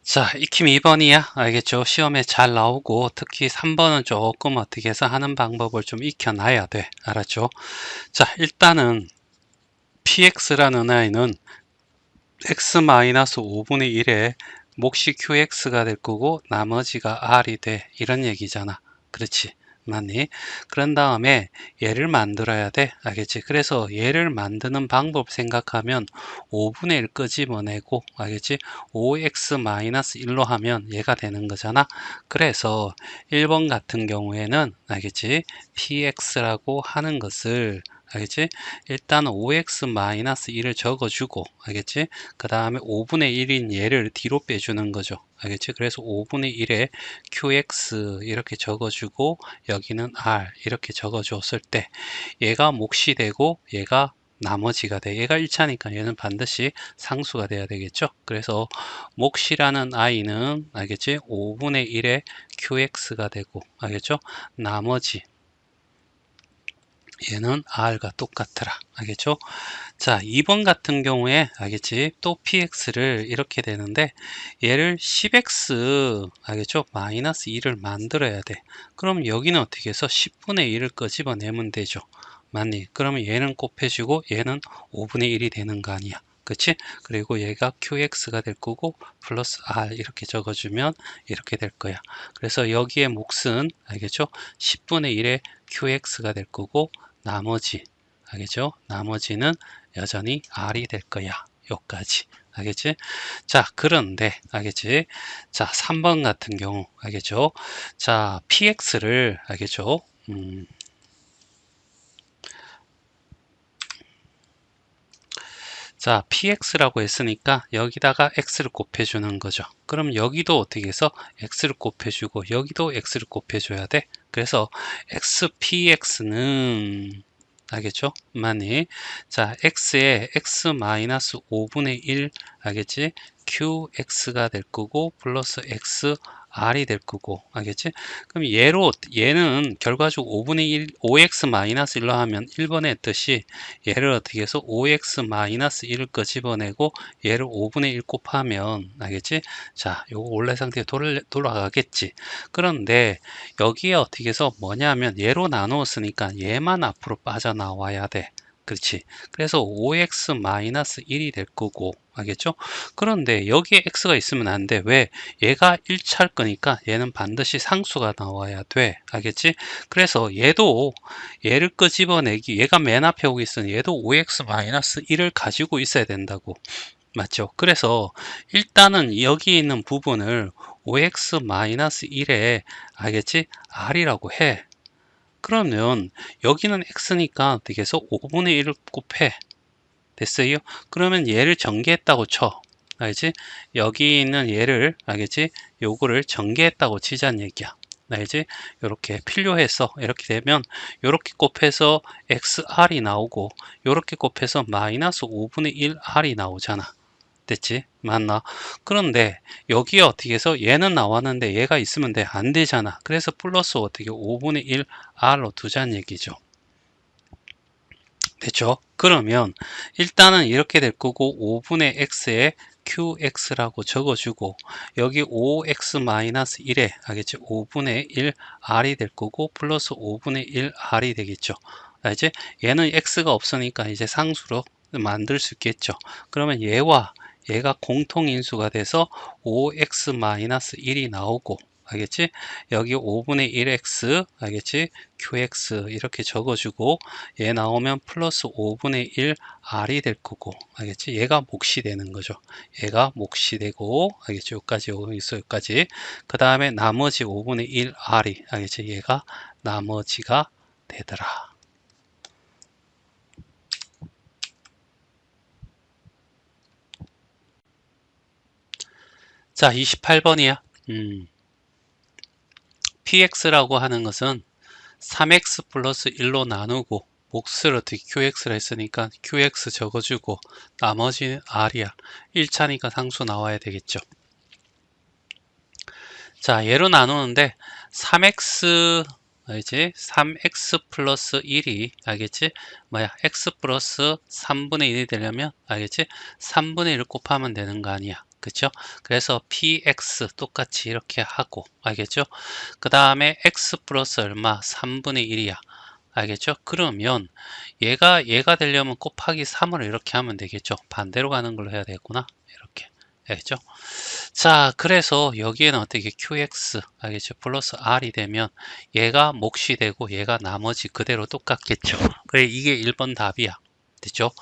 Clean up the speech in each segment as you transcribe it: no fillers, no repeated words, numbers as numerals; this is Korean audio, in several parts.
자, 익힘 2번이야. 알겠죠? 시험에 잘 나오고, 특히 3번은 조금 어떻게 해서 하는 방법을 좀 익혀놔야 돼. 알았죠? 자, 일단은 px라는 아이는 x-5분의 1에 몫이 qx가 될 거고, 나머지가 r이 돼. 이런 얘기잖아. 그렇지? 맞니? 그런 다음에 얘를 만들어야 돼. 알겠지? 그래서 얘를 만드는 방법 생각하면 5분의 1 끄집어내고, 알겠지? 5x-1로 하면 얘가 되는 거잖아. 그래서 1번 같은 경우에는, 알겠지? px라고 하는 것을, 알겠지? 일단 5x-1을 적어주고, 알겠지? 그 다음에 5분의 1인 얘를 뒤로 빼주는 거죠. 알겠지? 그래서 5분의 1에 qx 이렇게 적어주고 여기는 r 이렇게 적어줬을 때 얘가 몫이 되고 얘가 나머지가 돼. 얘가 1차니까 얘는 반드시 상수가 돼야 되겠죠. 그래서 몫이라는 i는 알겠지? 5분의 1에 qx가 되고 알겠죠? 나머지 얘는 r과 똑같더라. 알겠죠? 자, 2번 같은 경우에 알겠지? 또 px를 이렇게 되는데 얘를 10x 알겠죠? 마이너스 2를 만들어야 돼. 그럼 여기는 어떻게 해서 10분의 1을 끄집어내면 되죠. 맞니? 그러면 얘는 곱해주고 얘는 5분의 1이 되는 거 아니야. 그치? 그리고 얘가 qx가 될 거고 플러스 r 이렇게 적어주면 이렇게 될 거야. 그래서 여기에 몫은 알겠죠? 10분의 1에 qx가 될 거고 나머지 알겠죠? 나머지는 여전히 r이 될 거야. 요까지. 알겠지? 자, 그런데, 알겠지? 자, 3번 같은 경우, 알겠죠? 자, px를, 알겠죠? 자, px라고 했으니까 여기다가 x를 곱해주는 거죠. 그럼 여기도 어떻게 해서 x를 곱해주고 여기도 x를 곱해줘야 돼. 그래서 xpx는 알겠죠? 만약 자 x에 x-5분의 1 알겠지? qx가 될 거고 플러스 x r이 될 거고 알겠지? 그럼 얘는 결과적으로 5분의 1 5x-1로 하면 1번에 했듯이 얘를 어떻게 해서 5x-1을 끄집어내고 얘를 5분의 1 곱하면 알겠지? 자, 요거 원래 상태에 돌아가겠지. 그런데 여기에 어떻게 해서 뭐냐면 얘로 나누었으니까 얘만 앞으로 빠져나와야 돼. 그렇지. 그래서 5x-1이 될 거고 알겠죠? 그런데 여기에 x가 있으면 안 돼. 왜? 얘가 1차일 거니까 얘는 반드시 상수가 나와야 돼. 알겠지? 그래서 얘를 끄집어내기 얘가 맨 앞에 오고 있으니 얘도 5x-1을 가지고 있어야 된다고. 맞죠? 그래서 일단은 여기 있는 부분을 5x-1에 알겠지? r이라고 해. 그러면 여기는 x니까 어떻게 해서 5분의 1을 곱해. 됐어요? 그러면 얘를 전개했다고 쳐. 알지? 여기 있는 얘를 알겠지? 요거를 전개했다고 치자는 얘기야. 알지? 이렇게 필요해서 이렇게 되면 이렇게 곱해서 xr이 나오고 이렇게 곱해서 마이너스 5분의 1r이 나오잖아. 됐지? 맞나? 그런데 여기에 어떻게 해서 얘는 나왔는데 얘가 있으면 돼. 안 되잖아. 그래서 플러스 어떻게 5분의 1 r로 두자는 얘기죠. 됐죠? 그러면 일단은 이렇게 될 거고 5분의 x에 qx라고 적어주고 여기 5x-1에 알겠지? 5분의 1 r이 될 거고 플러스 5분의 1 r이 되겠죠. 알지? 얘는 x가 없으니까 이제 상수로 만들 수 있겠죠. 그러면 얘가 공통인수가 돼서 5x-1이 나오고 알겠지? 여기 5분의 1x 알겠지? qx 이렇게 적어주고 얘 나오면 플러스 5분의 1 r이 될 거고 알겠지? 얘가 몫이 되는 거죠. 얘가 몫이 되고 알겠지? 여기까지 오고 있어 여기까지. 그 다음에 나머지 5분의 1 r이 알겠지? 얘가 나머지가 되더라. 자, 28번이야. px라고 하는 것은 3x 플러스 1로 나누고 몫을 어떻게 qx를 했으니까 qx 적어주고 나머지는 r이야. 1차니까 상수 나와야 되겠죠. 자, 얘로 나누는데 3x 알겠지? 3x 플러스 1이 알겠지? 뭐야? x 플러스 3분의 1이 되려면 알겠지? 3분의 1을 곱하면 되는 거 아니야. 그쵸? 그래서 px 똑같이 이렇게 하고, 알겠죠? 그 다음에 x 플러스 얼마? 3분의 1이야. 알겠죠? 그러면 얘가 되려면 곱하기 3을 이렇게 하면 되겠죠? 반대로 가는 걸로 해야 되겠구나. 이렇게. 알겠죠? 자, 그래서 여기에는 어떻게 qx, 알겠죠? 플러스 r이 되면 얘가 몫이 되고 얘가 나머지 그대로 똑같겠죠? 그래, 이게 1번 답이야. 됐죠?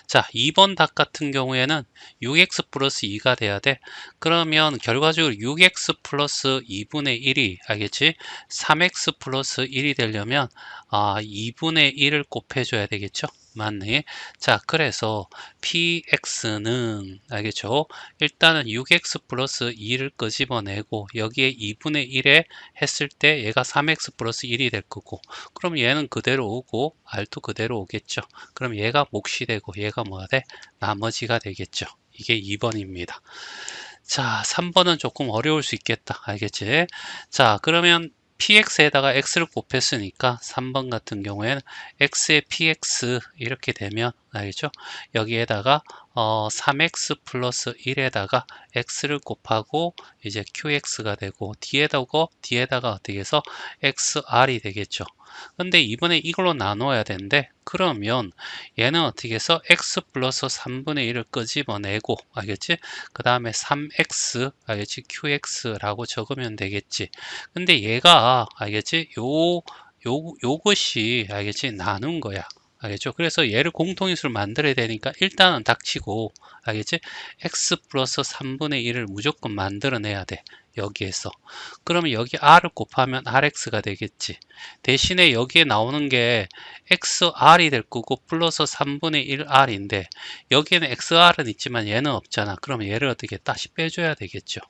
자, 2번 답 같은 경우에는 6x 플러스 2가 돼야 돼. 그러면 결과적으로 6x 플러스 2분의 1이, 알겠지? 3x 플러스 1이 되려면 2분의 1을 곱해줘야 되겠죠? 맞네. 자, 그래서 px는, 알겠죠? 일단은 6x 플러스 2를 끄집어내고 여기에 2분의 1에 했을 때 얘가 3x 플러스 1이 될 거고, 그럼 얘는 그대로 오고 r도 그대로 오겠죠. 그럼 얘가 몫이 되고 얘가 뭐가 돼? 나머지가 되겠죠. 이게 2번입니다. 자, 3번은 조금 어려울 수 있겠다. 알겠지? 자, 그러면 px에다가 x를 곱했으니까 3번 같은 경우에는 x의 px 이렇게 되면, 알겠죠? 여기에다가 3x 플러스 1에다가 x를 곱하고 이제 qx가 되고 뒤에다가 어떻게 해서 xr이 되겠죠. 근데 이번에 이걸로 나눠야 되는데, 그러면 얘는 어떻게 해서 x 플러스 3분의 1을 끄집어내고, 알겠지? 그 다음에 3x, 알겠지? qx라고 적으면 되겠지. 근데 얘가, 알겠지? 요것이, 알겠지? 나눈 거야. 알겠죠? 그래서 얘를 공통인수를 만들어야 되니까 일단은 닥치고, 알겠지? x 플러스 3분의 1을 무조건 만들어내야 돼. 여기에서. 그러면 여기 r을 곱하면 rx가 되겠지. 대신에 여기에 나오는 게 xr이 될 거고 플러스 3분의 1r인데 여기에는 xr은 있지만 얘는 없잖아. 그러면 얘를 어떻게 다시 빼줘야 되겠죠.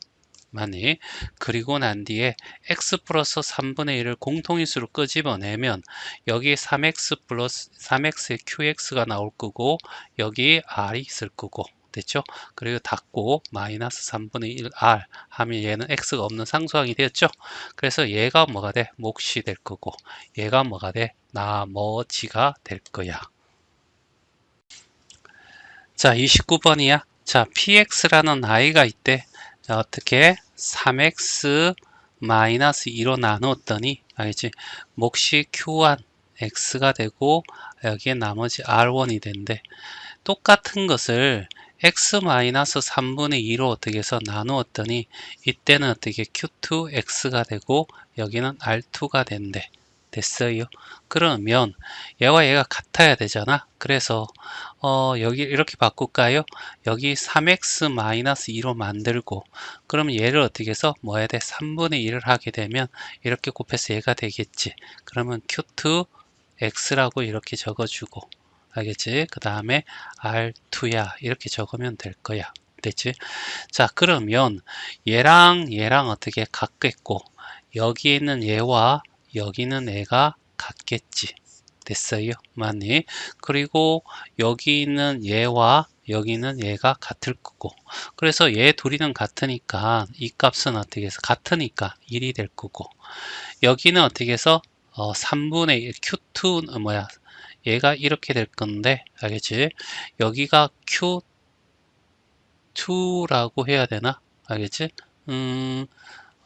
많이. 그리고 난 뒤에 x 플러스 3분의 1을 공통인수로 끄집어내면 여기 3x의 qx가 나올 거고 여기 r이 있을 거고, 됐죠? 그리고 닫고 마이너스 3분의 1r 하면 얘는 x가 없는 상수항이 되었죠? 그래서 얘가 뭐가 돼? 몫이 될 거고 얘가 뭐가 돼? 나머지가 될 거야. 자, 29번이야. 자, px라는 i가 있대. 자, 어떻게? 3x 마이너스 2로 나누었더니, 알겠지? 몫이 q1 x가 되고 여기에 나머지 r1이 된대. 똑같은 것을 x 마이너스 3분의 2로 어떻게 해서 나누었더니 이때는 어떻게 q2x가 되고 여기는 r2가 된대. 됐어요. 그러면 얘와 얘가 같아야 되잖아. 그래서 여기 이렇게 바꿀까요? 여기 3x 마이너스 2로 만들고, 그러면 얘를 어떻게 해서 뭐 해야 돼? 3분의 1을 하게 되면 이렇게 곱해서 얘가 되겠지. 그러면 q2x라고 이렇게 적어주고, 알겠지? 그 다음에 r2야 이렇게 적으면 될 거야. 됐지? 자, 그러면 얘랑 어떻게 같겠고 여기 있는 얘와 여기는 애가 같겠지. 됐어요? 맞니? 그리고 여기 있는 얘와 여기는 얘가 같을 거고, 그래서 얘 둘이는 같으니까 이 값은 어떻게 해서 같으니까 1이 될 거고, 여기는 어떻게 해서 3분의 1 q2 뭐야, 얘가 이렇게 될 건데, 알겠지? 여기가 q2라고 해야 되나? 알겠지?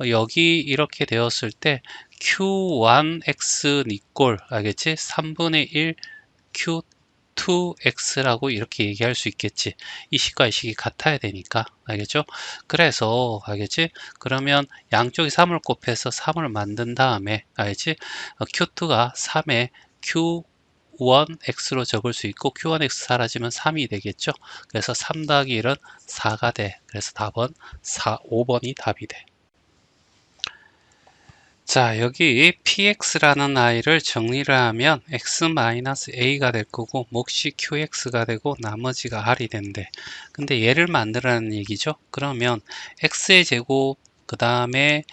여기 이렇게 되었을 때 q1x 니꼴, 알겠지? 3분의 1 q2x라고 이렇게 얘기할 수 있겠지. 이 식과 이 식이 같아야 되니까. 알겠죠? 그래서, 알겠지? 그러면 양쪽이 3을 곱해서 3을 만든 다음에, 알겠지? q2가 3에 q1x로 적을 수 있고 q1x 사라지면 3이 되겠죠. 그래서 3 더하기 1은 4가 돼. 그래서 답은 5번이 답이 돼. 자, 여기 px라는 i를 정리를 하면 x-a가 될 거고 몫이 qx가 되고 나머지가 r이 된대. 근데 얘를 만들라는 얘기죠. 그러면 x의 제곱 그 다음에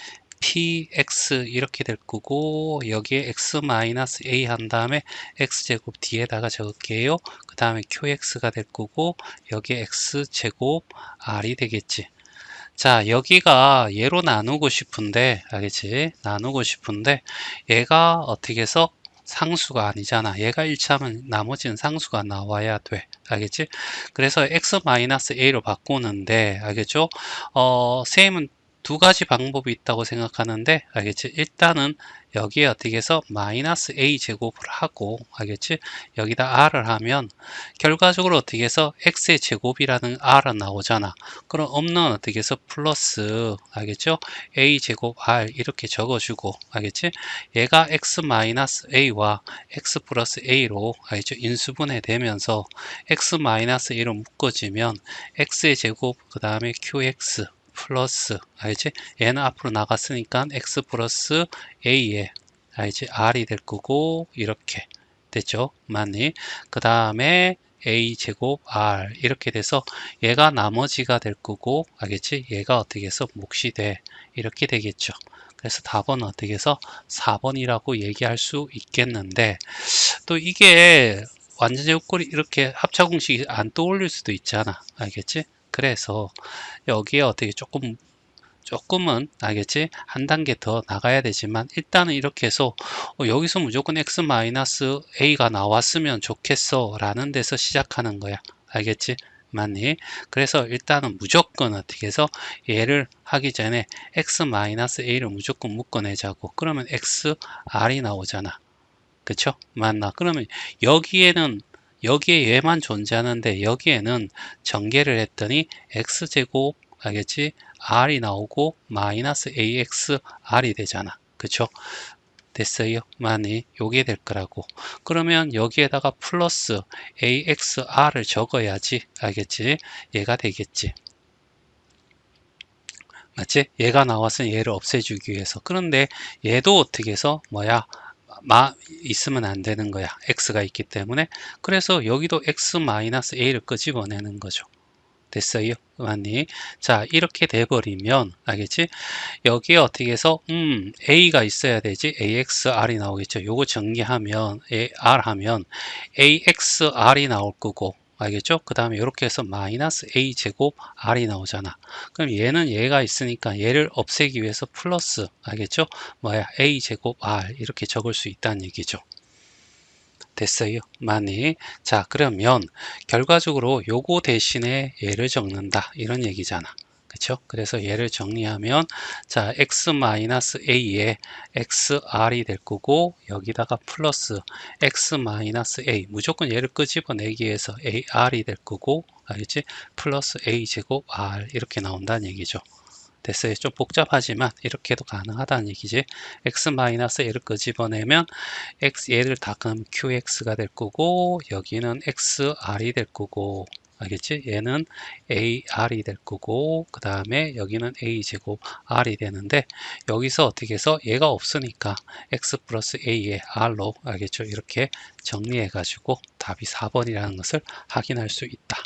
px 이렇게 될 거고 여기에 x-a 한 다음에 x제곱 뒤에다가 적을게요. 그 다음에 qx가 될 거고 여기에 x제곱 r이 되겠지. 자, 여기가 얘로 나누고 싶은데, 알겠지? 나누고 싶은데, 얘가 어떻게 해서 상수가 아니잖아. 얘가 일치하면 나머지는 상수가 나와야 돼. 알겠지? 그래서 x-a로 바꾸는데, 알겠죠? 쌤은 두 가지 방법이 있다고 생각하는데, 알겠지? 일단은 여기에 어떻게 해서 마이너스 a 제곱을 하고, 알겠지? 여기다 r을 하면 결과적으로 어떻게 해서 x의 제곱이라는 r은 나오잖아. 그럼 없는 어떻게 해서 플러스, 알겠죠? a 제곱 r 이렇게 적어주고, 알겠지? 얘가 x 마이너스 a와 x 플러스 a로, 알겠죠? 인수분해 되면서 x 마이너스 a로 묶어지면 x의 제곱 그 다음에 qx 플러스, 알지? 얘는 앞으로 나갔으니까 x 플러스 a에, 알지? r이 될 거고 이렇게 됐죠? 맞니? 그 다음에 a 제곱 r 이렇게 돼서 얘가 나머지가 될 거고, 알겠지? 얘가 어떻게 해서 몫이 돼 이렇게 되겠죠. 그래서 답은 어떻게 해서 4번이라고 얘기할 수 있겠는데, 또 이게 완전제 요꼴이 이렇게 합차 공식이 안 떠올릴 수도 있잖아. 알겠지? 그래서 여기에 어떻게 조금은 알겠지? 한 단계 더 나가야 되지만 일단은 이렇게 해서 여기서 무조건 x-a가 나왔으면 좋겠어 라는 데서 시작하는 거야. 알겠지? 맞니? 그래서 일단은 무조건 어떻게 해서 얘를 하기 전에 x-a를 무조건 묶어내자고. 그러면 xr이 나오잖아. 그쵸? 맞나? 그러면 여기에 얘만 존재하는데 여기에는 전개를 했더니 x제곱, 알겠지? r이 나오고 마이너스 axr이 되잖아. 그쵸? 됐어요? 많이 요게 될 거라고. 그러면 여기에다가 플러스 axr을 적어야지. 알겠지? 얘가 되겠지. 맞지? 얘가 나왔으니 얘를 없애주기 위해서. 그런데 얘도 어떻게 해서 있으면 안 되는 거야. x가 있기 때문에. 그래서 여기도 x-a를 끄집어내는 거죠. 됐어요? 맞니? 자, 이렇게 돼버리면, 알겠지? 여기에 어떻게 해서, a가 있어야 되지? axr이 나오겠죠? 요거 정리하면, r 하면, axr이 나올 거고, 알겠죠? 그 다음에 이렇게 해서 마이너스 a 제곱 r이 나오잖아. 그럼 얘는 얘가 있으니까 얘를 없애기 위해서 플러스, 알겠죠? a 제곱 r 이렇게 적을 수 있다는 얘기죠. 됐어요? 많이. 자, 그러면 결과적으로 요거 대신에 얘를 적는다. 이런 얘기잖아. 그쵸? 그래서 얘를 정리하면 자, x-a에 xr이 될 거고 여기다가 플러스 x-a 무조건 얘를 끄집어내기 위해서 ar이 될 거고 알겠지? 플러스 a 제곱 r 이렇게 나온다는 얘기죠. 됐어요. 좀 복잡하지만 이렇게도 가능하다는 얘기지. x-a를 끄집어내면 얘를 다 그럼 qx가 될 거고 여기는 xr이 될 거고 알겠지? 얘는 ar이 될 거고 그 다음에 여기는 a제곱 r이 되는데 여기서 어떻게 해서 얘가 없으니까 x 플러스 a의 r로 알겠죠? 이렇게 정리해 가지고 답이 4번이라는 것을 확인할 수 있다.